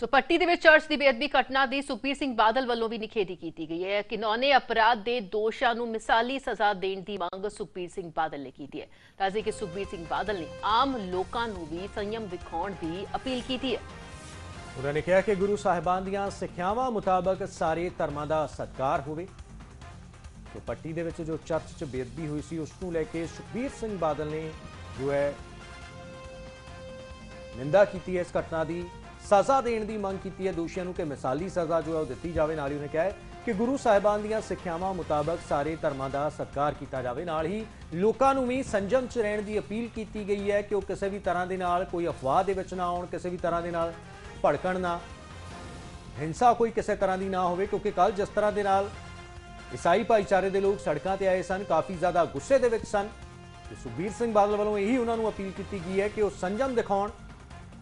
ਸੋ ਪੱਟੀ ਦੇ ਵਿੱਚ ਚਰਚ ਦੀ ਬੇਅਦਬੀ ਘਟਨਾ ਦੀ ਸੁਖਬੀਰ ਸਿੰਘ ਬਾਦਲ ਵੱਲੋਂ ਵੀ ਨਿਖੇਧੀ ਕੀਤੀ ਗਈ ਹੈ। ਘਿਨੌਣੇ ਅਪਰਾਧ ਦੇ ਦੋਸ਼ਾਂ ਨੂੰ ਮਿਸਾਲੀ ਸਜ਼ਾ ਦੇਣ ਦੀ ਮੰਗ ਸੁਖਬੀਰ ਸਿੰਘ ਬਾਦਲ ਨੇ ਕੀਤੀ ਹੈ। ਦੱਸਦੇ ਕਿ ਸੁਖਬੀਰ ਸਿੰਘ ਬਾਦਲ ਨੇ ਆਮ ਲੋਕਾਂ ਨੂੰ ਵੀ ਸੰਯਮ ਵਿਖਾਉਣ ਦੀ ਅਪੀਲ ਕੀਤੀ ਹੈ। ਉਹਨਾਂ ਨੇ ਕਿਹਾ ਕਿ ਗੁਰੂ ਸਾਹਿਬਾਨ ਦੀਆਂ ਸਿੱਖਿਆਵਾਂ ਮੁਤਾਬਕ ਸਾਰੇ ਧਰਮਾਂ ਦਾ ਸਤਿਕਾਰ ਹੋਵੇ। तो पट्टी दे विच जो चर्च च बेअदबी हुई सी उसनूं लैके सुखबीर सिंह बादल ने जो है निंदा की है, इस घटना की सज़ा देने की मंग की है। दोषियों को मिसाली सज़ा जो है दी जाए। नाल ही उन्हें कहा है कि गुरु साहिबान दीयां सिक्ख्यावां मुताबक सारे धर्मां दा सत्कार किया जाए। नाल ही लोकां नूं भी संयम च रहण दी अपील की गई है कि वह किसी भी तरह के नाल कोई अफवाह दे विच ना आउण, किसी भी तरह के नाल भड़कण ना, हिंसा कोई किसी तरह की ना होवे। क्योंकि कल जिस तरह के नाल ईसाई भाईचारे के लोग सड़कों पर आए सन, काफ़ी ज़्यादा गुस्से के सन, तो सुखबीर सिंह बादल वालों यही उन्होंने अपील की गई है कि वह संयम दिखाउण,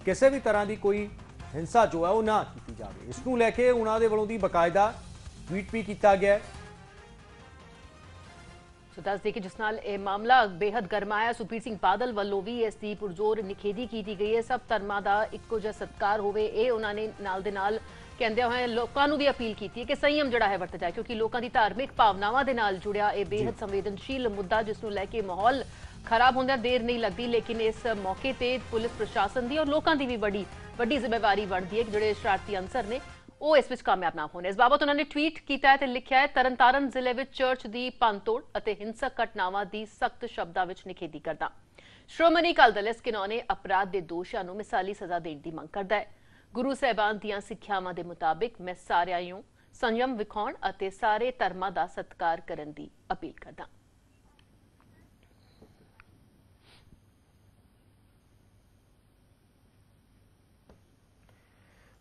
किसी भी तरह की कोई हिंसा जो है वह ना की जाए। इसनूं लैके उन्होंने वालों की बकायदा ट्वीट भी किया गया है। सो दस दे कि जिस नाल यह मामला बेहद गरमाया, सुखबीर सिंह बादल वालों भी इसकी पुरजोर निखेधी की गई है। सब धर्मां दा इक्को जिहा सत्कार होवे, यह उन्होंने नाल दे नाल कहंदे होए लोकां नूं भी अपील की है कि संयम जिहड़ा है वरत जाए, क्योंकि लोगों की धार्मिक भावनावां दे नाल जुड़िया यह बेहद संवेदनशील मुद्दा जिसनूं लैके माहौल खराब होंदा देर नहीं लगती। लेकिन इस मौके ते पुलिस प्रशासन की और लोगों की भी वड्डी जिम्मेवारी बनती है कि जिहड़े शरारती अंसर ने वो इस विच कामयाब ना होने। इस बाबत उन्होंने ट्वीट किया है तो लिखा है, तरनतारन जिले में चर्च की भंनतोड़ और हिंसक घटनावां की सख्त शब्दां विच निखेधी करदा। श्रोमणी अकाली दल इस घिनौने अपराध के दोषां नूं मिसाली सज़ा देने की मंग करदा है। गुरु साहिबान दीयां सिक्ख्यावां दे मुताबिक मैं सारिआं नूं संयम विखाउण अते सारे धर्मां दा सत्कार करन दी अपील करदा।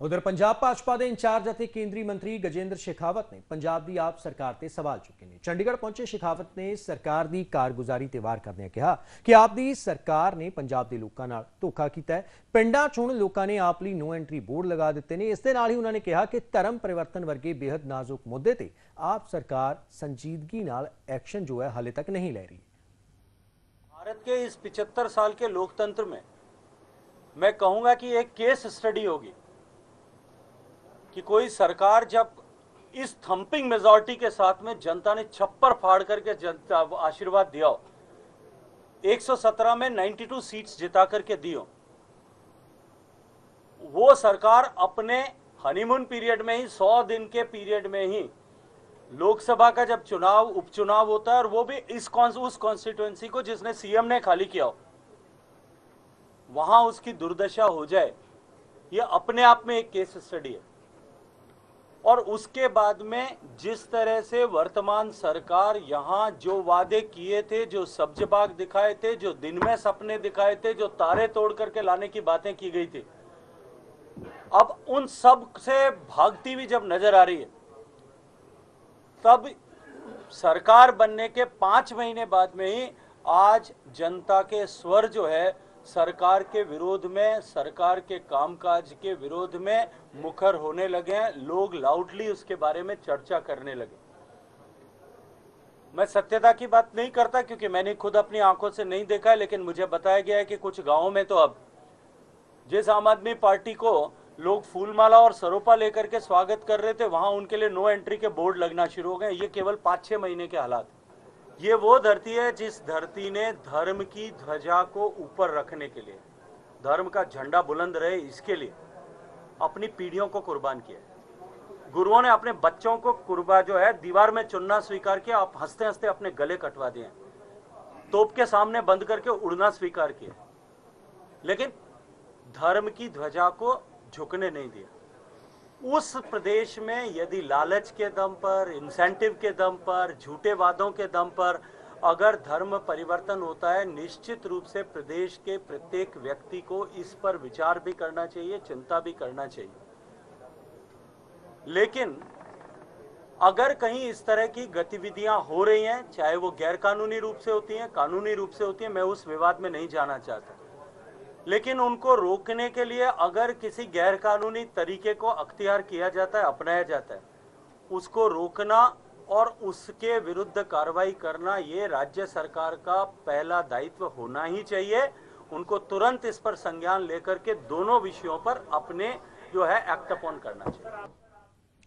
उधर पंजाब भाजपा के इंचार्ज और केंद्रीय मंत्री गजेंद्र शेखावत ने पंजाब की आप सरकार से सवाल चुके हैं। चंडीगढ़ पहुंचे शेखावत ने सरकार की कारगुजारी ते वार करदे कहा कि आप दी सरकार ने पंजाब के लोगों नाल धोखा किया है। पिंडां च हुण लोकां ने आप लई नो एंट्री बोर्ड लगा दिते ने। इस दे नाल ही उन्होंने कहा कि धर्म परिवर्तन वर्गे बेहद नाजुक मुद्दे ते आप सरकार संजीदगी नाल एक्शन जो है हाले तक नहीं ले रही। भारत के इस 75 साल के लोकतंत्र में मैं कहूंगा कि एक केस स्टडी होगी कि कोई सरकार जब इस थंपिंग मेजॉरिटी के साथ में जनता ने छप्पर फाड़ करके जनता आशीर्वाद दिया हो, 117 में 92 सीट्स जिता करके दी हो, वो सरकार अपने हनीमून पीरियड में ही 100 दिन के पीरियड में ही लोकसभा का जब चुनाव उपचुनाव होता है और वो भी उस कॉन्स्टिट्यूएंसी को जिसने सीएम ने खाली किया हो, वहां उसकी दुर्दशा हो जाए, ये अपने आप में एक केस स्टडी है। और उसके बाद में जिस तरह से वर्तमान सरकार यहाँ जो वादे किए थे, जो सब्ज बाग दिखाए थे, जो दिन में सपने दिखाए थे, जो तारे तोड़ करके लाने की बातें की गई थी, अब उन सब से भागती हुई जब नजर आ रही है, तब सरकार बनने के 5 महीने बाद में ही आज जनता के स्वर जो है सरकार के विरोध में, सरकार के कामकाज के विरोध में मुखर होने लगे हैं। लोग लाउडली उसके बारे में चर्चा करने लगे। मैं सत्यता की बात नहीं करता क्योंकि मैंने खुद अपनी आंखों से नहीं देखा है, लेकिन मुझे बताया गया है कि कुछ गांवों में तो अब जिस आम आदमी पार्टी को लोग फूलमाला और सरोपा लेकर के स्वागत कर रहे थे, वहां उनके लिए नो एंट्री के बोर्ड लगना शुरू हो गए। ये केवल 5-6 महीने के हालात। ये वो धरती है जिस धरती ने धर्म की ध्वजा को ऊपर रखने के लिए, धर्म का झंडा बुलंद रहे इसके लिए अपनी पीढ़ियों को कुर्बान किया। गुरुओं ने अपने बच्चों को कुर्बा जो है दीवार में चुनना स्वीकार किया। आप हंसते हंसते अपने गले कटवा दिए, तोप के सामने बंद करके उड़ना स्वीकार किया, लेकिन धर्म की ध्वजा को झुकने नहीं दिया। उस प्रदेश में यदि लालच के दम पर, इंसेंटिव के दम पर, झूठे वादों के दम पर अगर धर्म परिवर्तन होता है, निश्चित रूप से प्रदेश के प्रत्येक व्यक्ति को इस पर विचार भी करना चाहिए, चिंता भी करना चाहिए। लेकिन अगर कहीं इस तरह की गतिविधियां हो रही हैं, चाहे वो गैर कानूनी रूप से होती हैं, कानूनी रूप से होती हैं, मैं उस विवाद में नहीं जाना चाहता, लेकिन उनको रोकने के लिए अगर किसी गैर कानूनी तरीके को अख्तियार किया जाता है, अपनाया जाता है, उसको रोकना और उसके विरुद्ध कार्रवाई करना ये राज्य सरकार का पहला दायित्व होना ही चाहिए। उनको तुरंत इस पर संज्ञान लेकर के दोनों विषयों पर अपने जो है एक्ट अपॉन करना चाहिए।